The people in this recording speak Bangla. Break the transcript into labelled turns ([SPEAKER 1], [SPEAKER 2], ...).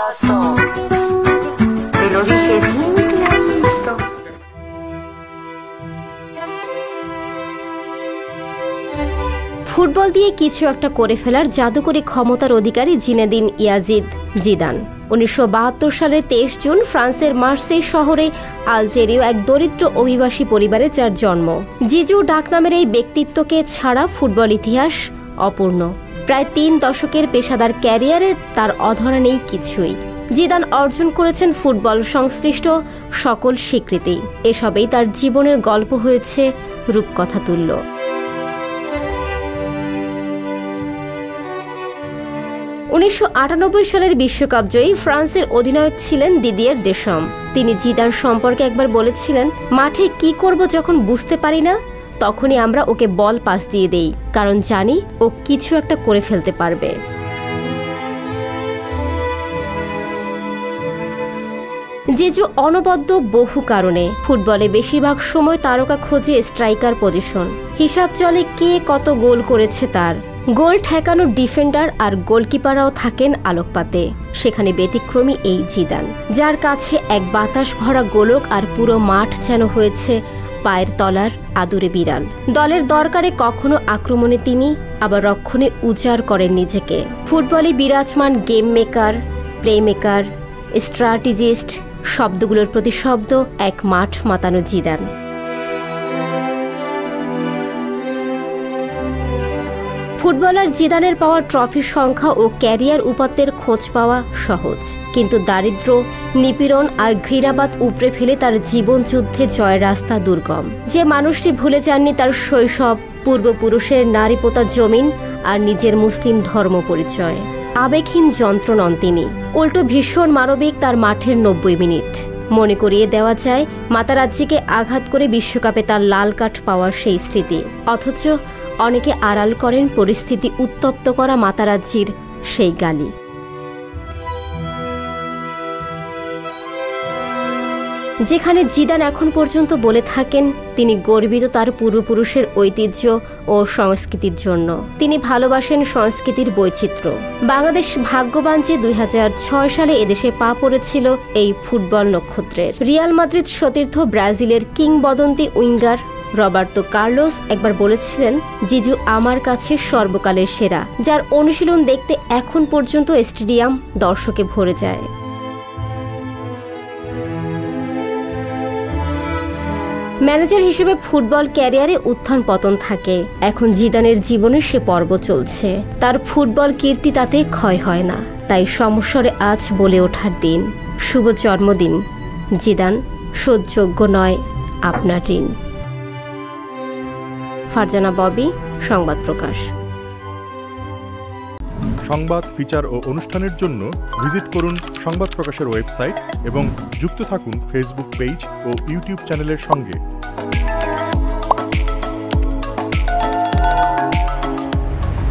[SPEAKER 1] corazón. Te lo dije bien clarito.
[SPEAKER 2] Football দিয়ে কিছু একটা করে ফেলার জাদুকরী ক্ষমতার অধিকারী জিনেদিন ইয়াজিদ জিদান। 1972 সালের 23 জুন ফ্রান্সের মার্সেই শহরে আলজেরীয় এক দরিদ্র অভিবাসী পরিবারে যার জন্ম। জিজু ডাকনামের এই ব্যক্তিত্বকে ছাড়া ফুটবল ইতিহাস অপূর্ণ। প্রায় 3 দশকের পেশাদার ক্যারিয়ারে তার অধরা নেই কিছুই। জিদান অর্জন করেছেন ফুটবল সংশ্লিষ্ট সকল স্বীকৃতি। এসবেই তার জীবনের গল্প হয়েছে রূপকথা তুল্য। (1998 সালের বিশ্বকাপ জয়ী ফ্রান্সের অধিনায়ক ছিলেন দিদিয়ের দেশম। তিনি জিদান সম্পর্কে একবার বলেছিলেন, মাঠে কি করব যখন বুঝতে পারি না, তখনই আমরা ওকে বল পাস দিয়ে দেই, কারণ জানি ও কিছু একটা করে ফেলতে পারবে। জিজু অনবদ্য বহু কারণে। ফুটবলে বেশিরভাগ সময় তারকা খোঁজে স্ট্রাইকার পজিশন। হিসাব চলে কে কত গোল করেছে তার। গোল ঠেকানো ডিফেন্ডার আর গোলকিপাররাও থাকেন আলোকপাতে। সেখানে ব্যতিক্রমী এই জিদান, যার কাছে এক বাতাস ভরা গোলক আর পুরো মাঠ যেন হয়েছে পায়ের তলার আদুরে বিড়াল। দলের দরকারে কখনো আক্রমণে তিনি, আবার রক্ষণে উজাড় করেন নিজেকে। ফুটবলে বিরাজমান game maker, play maker, strategist, শব্দগুলোর প্রতি শব্দ এক মাঠ মাতানো জিদান। ফুটবলার জিদানের পাওয়া ট্রফির সংখ্যা ও ক্যারিয়ার উপাত্তের খোঁজ পাওয়া সহজ, কিন্তু দারিদ্র্য, নিপীড়ন আর ঘৃণাবাদ উপড়ে ফেলে তার জীবন যুদ্ধে জয়ের রাস্তা দুর্গম। যে মানুষটি ভুলে যাননি তার শৈশব, পূর্বপুরুষের নারীপোতা জমিন আর নিজের মুসলিম ধর্ম পরিচয়। আবেগহীন যন্ত্র নন তিনি, উল্টো ভীষণ মানবিক তার মাঠের 90 মিনিট। মনে করিয়ে দেওয়া যায় মাতারাজ্জিকে আঘাত করে বিশ্বকাপে তার লাল কার্ড পাওয়ার সেই স্মৃতি, অথচ অনেকে আড়াল করেন পরিস্থিতি উত্তপ্ত করা মাতারাজ্জির সেই গালি। যেখানে জিদান এখন পর্যন্ত বলে থাকেন তিনি গর্বিত তার পূর্বপুরুষের ঐতিহ্য ও সংস্কৃতির জন্য। তিনি ভালোবাসেন সংস্কৃতির বৈচিত্র্য। বাংলাদেশ ভাগ্যবান যে 2006 সালে এদেশে পা পড়েছিল এই ফুটবল নক্ষত্রের। রিয়াল মাদ্রিদ সতীর্থ ব্রাজিলের কিংবদন্তি উইঙ্গার রবার্তো কার্লোস একবার বলেছিলেন, জিজু আমার কাছে সর্বকালের সেরা, যার অনুশীলন দেখতে এখন পর্যন্ত স্টেডিয়াম দর্শকে ভরে যায়। ম্যানেজার হিসেবে ফুটবল ক্যারিয়ারে উত্থান পতন থাকে। এখন জিদানের জীবনে সে পর্ব চলছে। তার ফুটবল কীর্তি তাতে ক্ষয় হয় না, তাই সমস্বরে আজ বলে ওঠার দিন। শুভ জন্মদিন জিদান, শোধযোগ্য নয় আপনার ঋণ। ফারজানা ববি, সংবাদ প্রকাশ।
[SPEAKER 3] সংবাদ, ফিচার ও অনুষ্ঠানের জন্য ভিজিট করুন সংবাদ প্রকাশের ওয়েবসাইট এবং যুক্ত থাকুন ফেসবুক পেজ ও ইউটিউব চ্যানেলের সঙ্গে।